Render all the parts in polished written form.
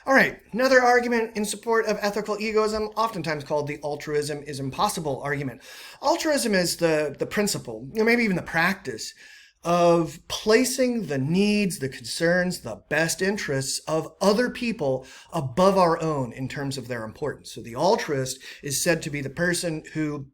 All right, another argument in support of ethical egoism, oftentimes called the altruism is impossible argument. Altruism is the principle, or maybe even the practice, of placing the needs, the concerns, the best interests of other people above our own in terms of their importance. So the altruist is said to be the person who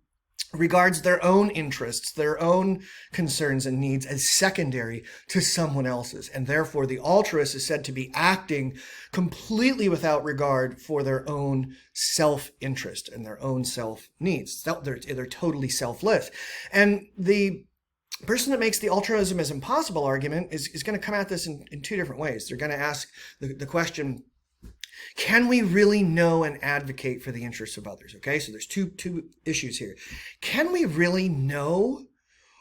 regards their own interests, their own concerns and needs as secondary to someone else's. And therefore, the altruist is said to be acting completely without regard for their own self-interest and their own self-needs. They're totally selfless. And the person that makes the altruism is impossible argument is going to come at this in two different ways. They're going to ask the question, can we really know and advocate for the interests of others? Okay, so there's two issues here. Can we really know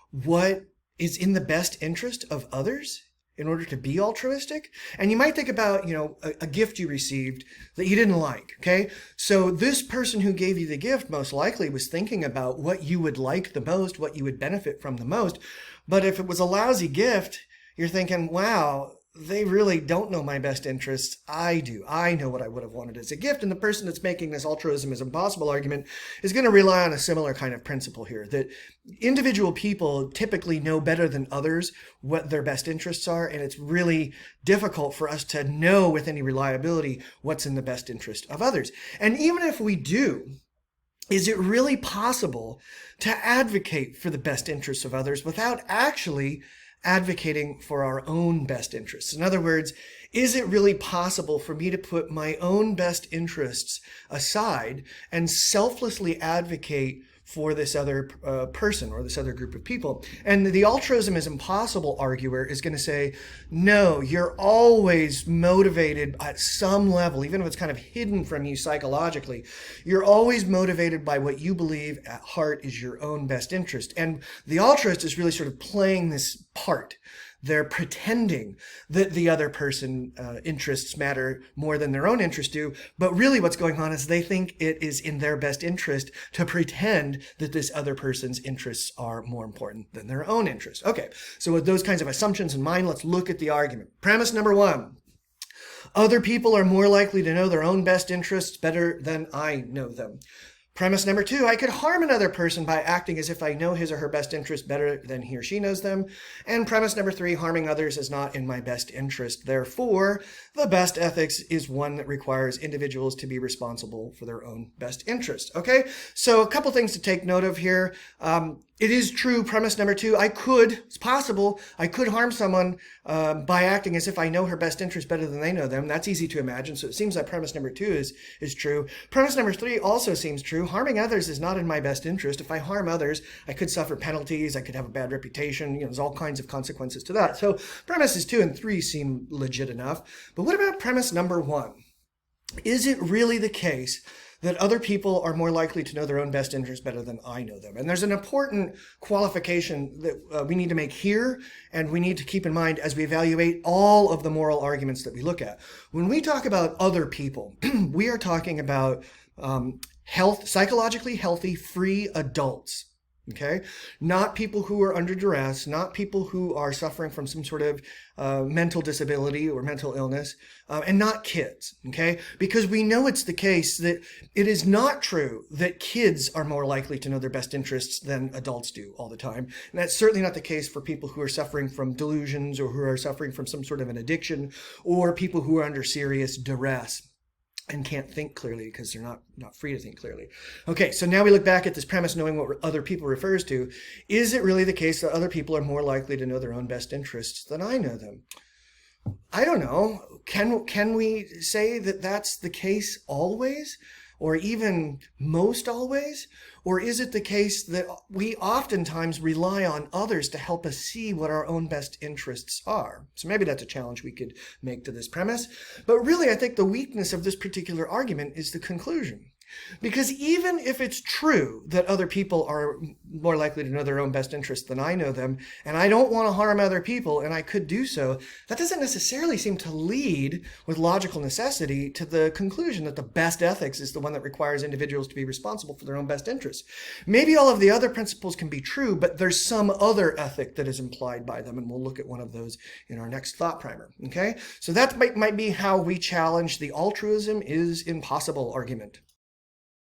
what is in the best interest of others in order to be altruistic? And you might think about, a gift you received that you didn't like, okay? So this person who gave you the gift most likely was thinking about what you would like the most, what you would benefit from the most. But if it was a lousy gift, you're thinking, wow, they really don't know my best interests. I do. I know what I would have wanted as a gift. And the person that's making this altruism is impossible argument is going to rely on a similar kind of principle here, that individual people typically know better than others what their best interests are. And it's really difficult for us to know with any reliability what's in the best interest of others. And even if we do, is it really possible to advocate for the best interests of others without actually advocating for our own best interests? In other words, is it really possible for me to put my own best interests aside and selflessly advocate for this other person or this other group of people? And the altruism is impossible arguer is going to say, no, you're always motivated at some level, even if it's kind of hidden from you psychologically. You're always motivated by what you believe at heart is your own best interest. And the altruist is really sort of playing this part. They're pretending that the other person's interests matter more than their own interests do. But really what's going on is they think it is in their best interest to pretend that this other person's interests are more important than their own interests. Okay, so with those kinds of assumptions in mind, let's look at the argument. Premise number one. Other people are more likely to know their own best interests better than I know them. Premise number two, I could harm another person by acting as if I know his or her best interest better than he or she knows them. And premise number three, harming others is not in my best interest. Therefore, the best ethics is one that requires individuals to be responsible for their own best interest. Okay, so a couple things to take note of here. It is true, premise number two, it's possible, I could harm someone by acting as if I know her best interest better than they know them. That's easy to imagine, so it seems like premise number two is true. Premise number three also seems true. Harming others is not in my best interest. If I harm others, I could suffer penalties, I could have a bad reputation, there's all kinds of consequences to that. So premises 2 and 3 seem legit enough. But what about premise number 1? Is it really the case that other people are more likely to know their own best interests better than I know them? And there's an important qualification that we need to make here, and we need to keep in mind as we evaluate all of the moral arguments that we look at. When we talk about other people, we are talking about psychologically healthy, free adults. Okay, not people who are under duress, not people who are suffering from some sort of mental disability or mental illness, and not kids. Okay, because we know it's the case that it is not true that kids are more likely to know their best interests than adults do all the time. And that's certainly not the case for people who are suffering from delusions or who are suffering from some sort of an addiction, or people who are under serious duress and can't think clearly because they're not free to think clearly. Okay, so now we look back at this premise, knowing what other people refers to. Is it really the case that other people are more likely to know their own best interests than I know them? I don't know. Can we say that that's the case always? Or even most always? Or is it the case that we oftentimes rely on others to help us see what our own best interests are? So maybe that's a challenge we could make to this premise. But really, I think the weakness of this particular argument is the conclusion. Because even if it's true that other people are more likely to know their own best interests than I know them, and I don't want to harm other people, and I could do so, that doesn't necessarily seem to lead with logical necessity to the conclusion that the best ethics is the one that requires individuals to be responsible for their own best interests. Maybe all of the other principles can be true, but there's some other ethic that is implied by them, and we'll look at one of those in our next thought primer. Okay? So that might be how we challenge the altruism is impossible argument.